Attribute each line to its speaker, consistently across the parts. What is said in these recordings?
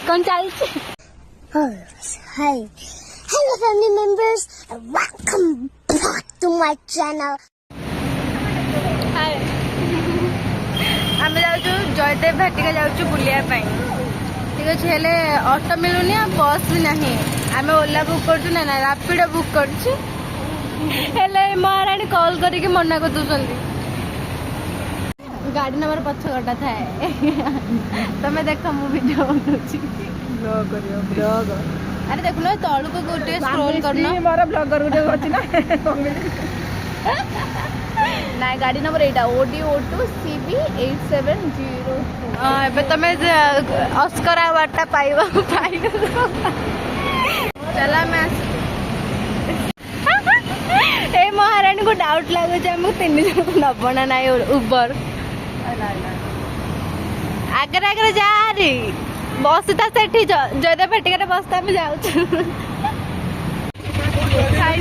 Speaker 1: कौन चल
Speaker 2: Hi. Hello family members and welcome back to my channel.
Speaker 1: हाय आम जाऊँ जयदेव भाटिका जाऊँ बुलिया ठीक अच्छे हेले ऑटो मिलूनी आ बस भी नहीं आम ओला बुक कर ना रैपिडो बुक कर महाराणी कॉल करके मना कर दूसरी गाड़ी नंबर पछ गटा थाए तमें देख मु वीडियो बनौछि ब्लॉग अरे देखुन तलू को गोटे स्क्रॉल करना मोर ब्लॉगर गोटे अछि ना ना गाड़ी नंबर एटा OD02 CB 870 हां एबे तमे ऑस्कर अवार्ड पाइबो चला मैं ए महाराणी को डाउट लागो जे हम 3 जन नबना ना उबर आगे आगे जा रे बस ता सेठी जयदेव भाटिका बस ता जाऊँ हाँ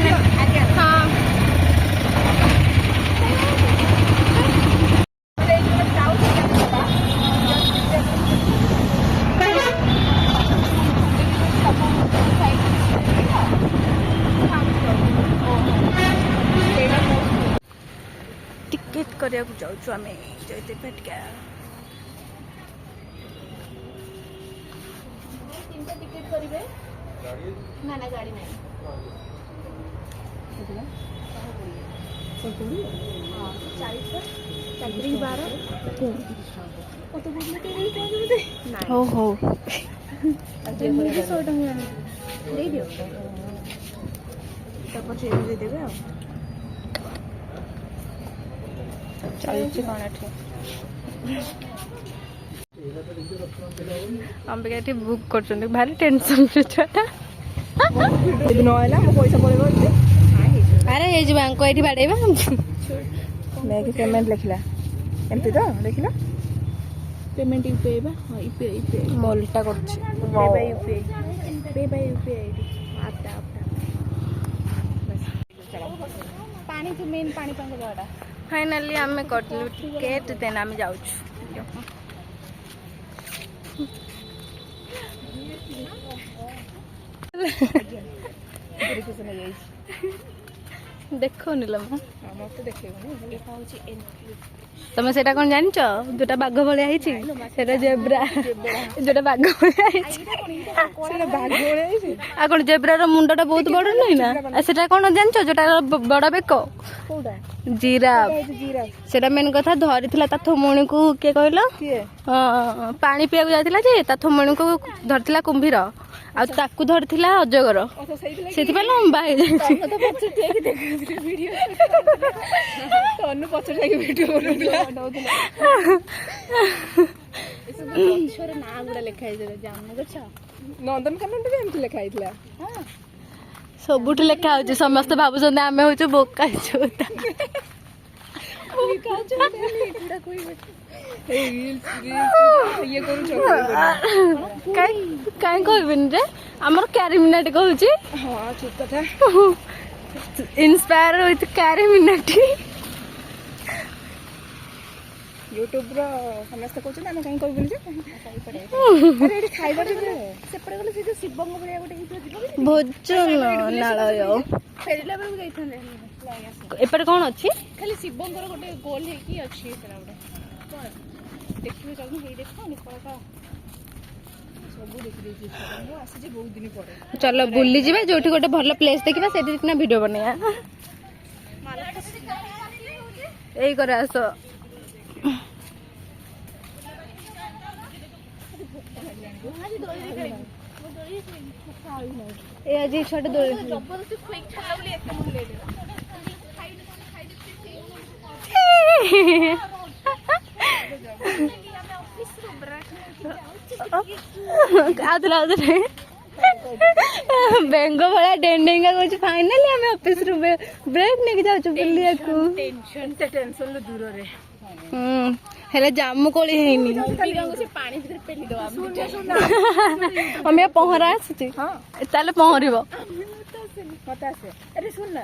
Speaker 1: टिकेट करिया जाऊँ आम जयदेव भाटिका टिकेट करेंगे ना ना गाड़ी नहीं हो हो चलुच कौन अंबिका बुक कर भारी टेंशन छुआटा अरे ये बैंक ये बाड़ेबा
Speaker 3: पेमेंट लिखला एमती तो देखला
Speaker 1: पेमेंट यूपीआई बा हां यूपीआई कॉलटा करछि पे बाय यूपीआई आपटा पानी तो मेन पानी पंग जगहटा फाइनली हमें करलु टिकट देन हम जाउछु देख नीलम तुम से कौन जान जोटा बाघ भाया जेब्रा जोटा बाघ भाया कौन जेब्रार मुंडा बहुत बड़ नहीं ना से कौन जान जोटा बड़ बेक जिराफ से मेन कथा धरी ता थोमणी को किए कहल पानी पीया जाता जे ता थोमणी को धरती कुंभीर आकु धरी अजगर से लंबा
Speaker 3: नंदनकानन लिखाई
Speaker 1: सबुठ लेखा हो समस्त भावुं आम हूँ बोका चोता कहीं कहबिन रे आमर क्यारी मिनाटी कहूँ इंस्पायर विथ क्यारी मिनाटी
Speaker 3: यूट्यूब रो समस्त कहउछ ना कहीं कहबिन जे अरे एठी खाइबा जे सेपरे गले से शिवंग बलिया गोटे हितो
Speaker 1: भोजन नालय
Speaker 3: फेरिला बेल गइथले
Speaker 1: एपटे कौन अच्छी
Speaker 3: खाली शिवंग रो गोटे गोल है की अच्छी सेरा गोटे देखिबे चलू हे देखो निकल का सब देख देछि वो आसी जे बहुत दिन पड़े
Speaker 1: चलो बुल्ली जीवा जोठी गोटे भल प्लेस देखिबा सेठी किना वीडियो बनेया एई करे आसो ए आज छोटे दौड़
Speaker 3: जबरदस्ती खुइक छाला बोली एते मन ले देला
Speaker 1: आदरे बेंग भाया डेंडेंगा कुछ फाइनली आम ऑफिस रू ब्रेक नहीं जाऊ बुलिया को
Speaker 3: टेंशन से टेंशन दूर रे
Speaker 1: ହେଲେ ଜାମୁ କୋଳି ହେଇନି।
Speaker 3: ସେ ପାଣି ଭିତରେ ପେଲି ଦବା
Speaker 1: ଆମେ ପହଁରା ଆସୁଛି ତାହେଲେ ପହଁରିବ।
Speaker 3: ମତେ ଆସେ। ଆରେ ଶୁଣ ନା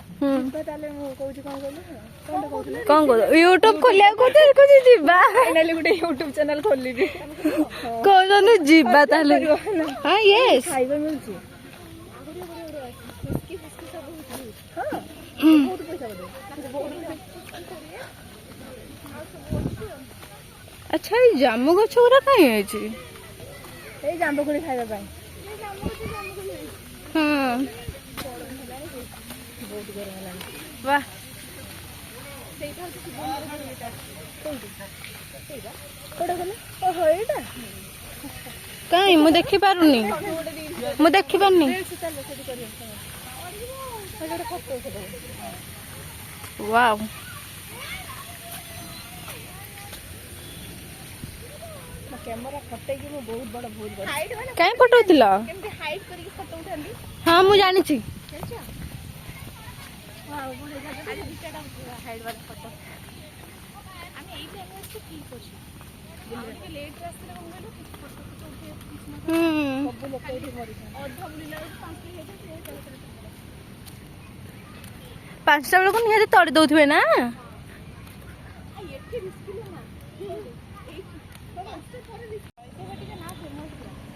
Speaker 3: ତାହେଲେ ମୁଁ କହୁଛି କଣ କହିଲୁ
Speaker 1: କଣ କହୁଛ ୟୁଟ୍ୟୁବ ଖୋଲିବାକୁ କହୁଛି ଯିବା।
Speaker 3: ଫାଇନାଲି ଗୋଟେ ୟୁଟ୍ୟୁବ ଚ୍ୟାନେଲ ଖୋଲିବି।
Speaker 1: କହୁଛନ୍ତି ଯିବା ତାହେଲେ। ହଁ ୟେସ୍
Speaker 3: ଖାଇବା ମିଳୁଛି ବହୁତ ପଇସା
Speaker 1: ଆଚ୍ଛା ଏଇ ଜାମୁ ଗଛ ଗୁରା କାହିଁ ହେଇଛି?
Speaker 3: ଏଇ ଜାମ୍ବୁ କୋଳି ଖାଇବା ପାଇଁ।
Speaker 1: ହଁ
Speaker 3: ବହୁତ ଗରମ ହେଲାଣି।
Speaker 1: ବାଃ
Speaker 3: କୋଉଟା କଲେ ଓହୋ ଏଇଟା
Speaker 1: କାଇଁ ମୁଁ ଦେଖିପାରୁନି। ମୁଁ ଦେଖିପାରୁନି। ୱାଓ
Speaker 3: କ୍ୟାମେରା ଫଟେଇକି ମୁଁ ବହୁତ ବଡ ଭୁଲ କରିଛି।
Speaker 1: କାଇଁ ପଠଉଥିଲ?
Speaker 3: କେମିତି ହାଇଟ୍ କରିକି ଫଟୋ ଉଠାନ୍ତି
Speaker 1: ହଁ ମୁଁ ଜାଣିଛି।
Speaker 3: ଜାଣିଛ? ହାଇଟ୍ ବାଲା ଫଟୋ ଆମେ ଏଇ ଟାଇମ୍ ଆସିଛୁ ଠିକ୍ ଅଛି। ଟିକେ ଲେଟ୍ରେ ଆସିଥିଲେ କଣ କହିଲୁ ଫଟୋ ଉଠେଇବା ସବୁ ଲୋକ ଏଇଠି ମରିଛନ୍ତି। ଅଧା ବୁଲିଲା ବେଳକୁ
Speaker 1: 5ଟା ବେଳକୁ ନିହାତି ତଡ଼ି ଦଉଥିବେ ନା?
Speaker 3: ଏଠି ରିସ୍କିଲ ନା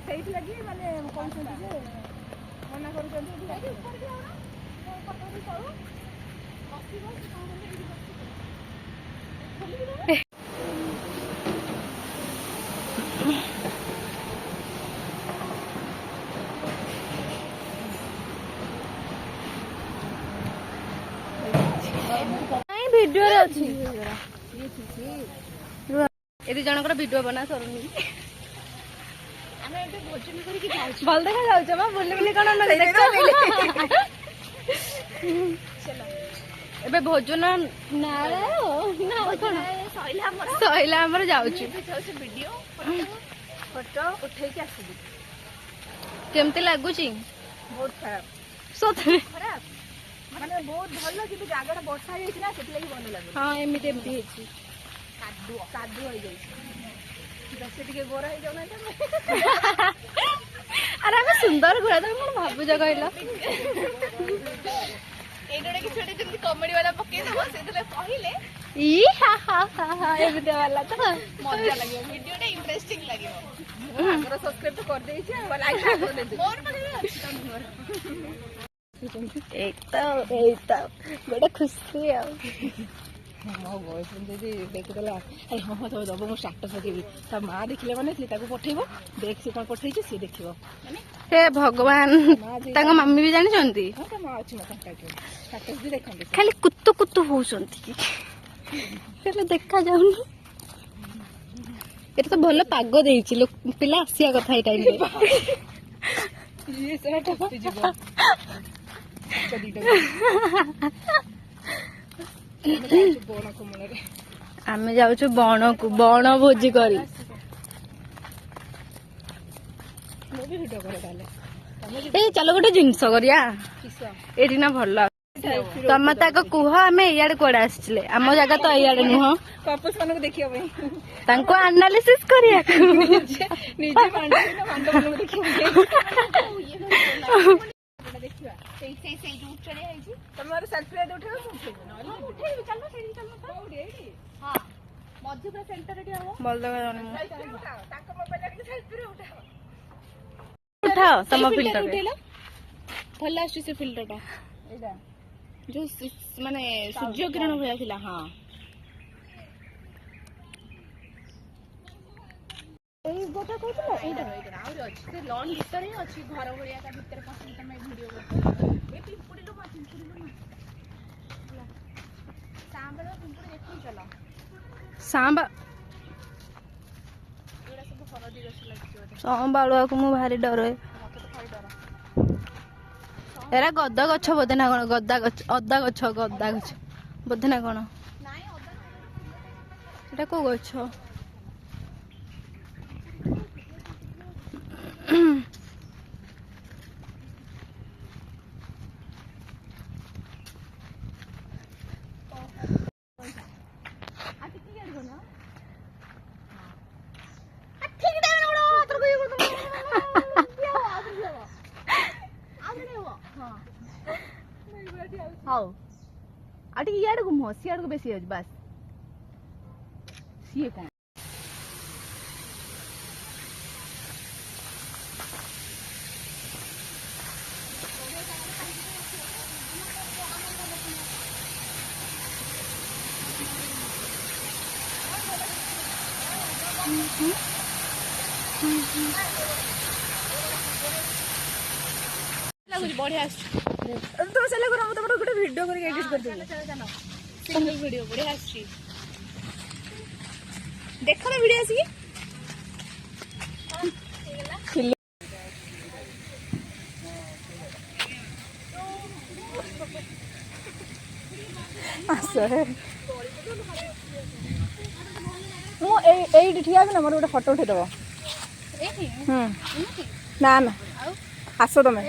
Speaker 3: ସେଇଥିଲାଗି ମାନେ କହୁଛନ୍ତି ଯେ ମନା କରୁଛନ୍ତି।
Speaker 1: ନାଇଁ ଭିଡିଓରେ ଅଛି। ଏଠି ଜଣଙ୍କର ଭିଡିଓ ବନା ସରୁନି।
Speaker 3: ଆମେ ଏବେ ଭୋଜନ କରିକି ଯାଉଛୁ।
Speaker 1: ଭଲ ଦେଖା ଯାଉଛ ବା ବୁଲି ବୁଲି କଣ ଦେଖ। ଏବେ ଭୋଜନ ସଇଲା ଆମର ଯାଉଛୁ।
Speaker 3: ଭିଡିଓ ଫଟୋ ଉଠେଇକି ଆସିବି।
Speaker 1: କେମିତି ଲାଗୁଛି?
Speaker 3: ବହୁତ ଖରାପ।
Speaker 1: ସତରେ
Speaker 3: ଖରାପ ମାନେ ବହୁତ ଭଲ କିନ୍ତୁ ଜାଗାଟା ବର୍ଷା ହେଇଯାଇଛି ନା ସେଥିଲାଗି ଭଲ ଲାଗୁଛି।
Speaker 1: ହଁ ଏମିତି ହେଇଛି।
Speaker 3: କାଦୁଅ ହେଇଯାଇଛି। ସେ ଟିକେ ଗୋରା ହେଇଯାଉନାହାନ୍ତି।
Speaker 1: ଆରେ ଆମେ ସୁନ୍ଦର ଘୋଡ଼ା ତମେ କଣ ଭାବୁଛ କହିଲ?
Speaker 3: ଏଇଟା କିଛି ଗୋଟେ ଯେମିତି କମେଡି ବାଲା ପକେଇଦବ ସେଥିରେ କହିଲେ
Speaker 1: ଏମିତି ବାଲା ତ
Speaker 3: ମଜା ଲାଗିବ। ଭିଡିଓଟା ଇଣ୍ଟରେଷ୍ଟିଂ ଲାଗିବ। ମୁଁ ଆମର ସବସ୍କ୍ରାଇବ କରିଦେଇଛି ଆଉ ଲାଇକ୍ କରିଦେଇଛି। ମୋର ପାଖରେ ଅଛି ତମ ଘର।
Speaker 1: ଏଇ ତ ଗୋଟେ ଖୁସି ଆଉ।
Speaker 3: ମୋ ବୟଫ୍ରେଣ୍ଡ ଯଦି ଦେଖିଦେଲା ହଁ ହଁ ତମେ ଦବ ମୁଁ ଷ୍ଟାଟସ୍ ପକେଇବି। ତା ମା ଦେଖିଲେ ମାନେ ସିଏ ତାକୁ ପଠେଇବ ଦେଖ ସେ କଣ ପଠେଇଛି ସିଏ ଦେଖିବ।
Speaker 1: ହେ ଭଗବାନ ତାଙ୍କ ମାମି ବି ଜାଣିଛନ୍ତି?
Speaker 3: ହଁ ତା ମା ଅଛି ମୋ କଣ୍ଟାକ୍ଟରେ ଷ୍ଟାଟସ୍ ବି ଦେଖନ୍ତି।
Speaker 1: ଖାଲି କୁତୁ କୁତୁ ହଉଛନ୍ତି ହେଲେ ଦେଖାଯାଉନି। ଏଟା ତ ଭଲ ପାଗ ଦେଇଛି ପିଲା ଆସିବା କଥା ଏଇ ଟାଇମରେ। ଆମେ ଯାଉଛୁ ବଣକୁ ବଣ ଭୋଜି କରି। ଏଇ ଚାଲ ଗୋଟେ ଜିନିଷ କରିବା ଏଇଠି ନା ଭଲ। ତମେ ତାକୁ କୁହ ଆମେ ଇଆଡେ କୁଆଡେ ଆସିଥିଲେ। ଆମ ଜାଗା ତ ଇଆଡେ ନୁହଁ।
Speaker 3: କପଲ୍ସ ମାନଙ୍କୁ ଦେଖିବା ପାଇଁ
Speaker 1: ତାଙ୍କୁ ଆନାଲିସିସ୍ କରିବାକୁ
Speaker 3: ନିଜେ ମାନଙ୍କୁ ଦେଖିବା ଦେଖିବା ସେଇ ଯୋଉ ଚଢିଆ ହେଇଛି ତମର ସେଲ୍ଫି ଉଠେଇବ ମୁଁ ଉଠେଇବି ଚାଲ ସେଇଠି ଚାଲ କୋଉଠି ଏଇଠି ହଁ ମଝିପୁରା ସେଣ୍ଟର ଏଠି ହବ ତାଙ୍କ ମୋବାଇଲ ରେ ସେଲ୍ଫି ଉଠାଅ
Speaker 1: ତମ ଫିଲ୍ଟର
Speaker 3: ଉଠେଇଲ ଭଲ ଆସୁଛି ସେ ଫିଲ୍ଟର ଟା ଏଇଟା ଯୋଉ ମାନେ ସୂର୍ଯ୍ୟ କିରଣ ଭଳିଆ ଥିଲା। ହଁ ଏଇ ଗୋଟା କହୁଥିଲ ଏଇଟା ଆହୁରି ଅଛି ସେ ଲନ୍ ଭିତରେ ହିଁ ଅଛି ଘର ଭଳିଆ ତା ଭିତରେ ପଶିକି ତମେ ଭିଡିଓ କରୁଛ। ଏ ପିମ୍ପୁଡି ଲୋ ମା ହେଲା ସାମ୍ବଳ ପିମ୍ପୁଡି ଦେଖିକି ଚାଲ
Speaker 1: ସାମ୍ବା
Speaker 3: ଏଗୁଡା ସବୁ ହଳଦୀ ଗଛ ଲାଗିଛି ବୋଧେ।
Speaker 1: ସମ୍ବାଳୁଆକୁ ମୁଁ ଭାରି ଡରେ।
Speaker 3: ମତେ ତ ଭାରି ଡର।
Speaker 1: ଏରା ଗଦା ଗଛ ବୋଧେ ନା କଣ? ଗଦା ଗଛ ଅଦା ଗଛ ବୋଧେ ନା କଣ?
Speaker 3: ନାଇଁ ଅଦା
Speaker 1: ଏଟା କୋଉ ଗଛ?
Speaker 3: ହଉ ଆଉ ଟିକେ ଇଆଡକୁ ମୁହଁ ସିଆଡକୁ ବେଶୀ ଯାଉଛି ବାସ୍ ସିଏ କଣ ଲାଗୁଛି ବଢିଆ ଆସୁଛି
Speaker 1: ତ ସେଲା କର ମୁଁ ତମର ଗୋଟେ ଭିଡିଓ କରିକି ଏଡିଟ କରିଦେବି
Speaker 3: ସିଙ୍ଗଲ ଭିଡିଓ ବଢିଆ ଆସୁଛି ଦେଖ ନା ଭିଡିଓ ଆସିକି
Speaker 1: ମୁଁ ଏଇଠି ଠିଆ ହେବି ନା ମୋର ଗୋଟେ ଫଟୋ ଉଠେଇଦବ ନା ନା ଆସ ତମେ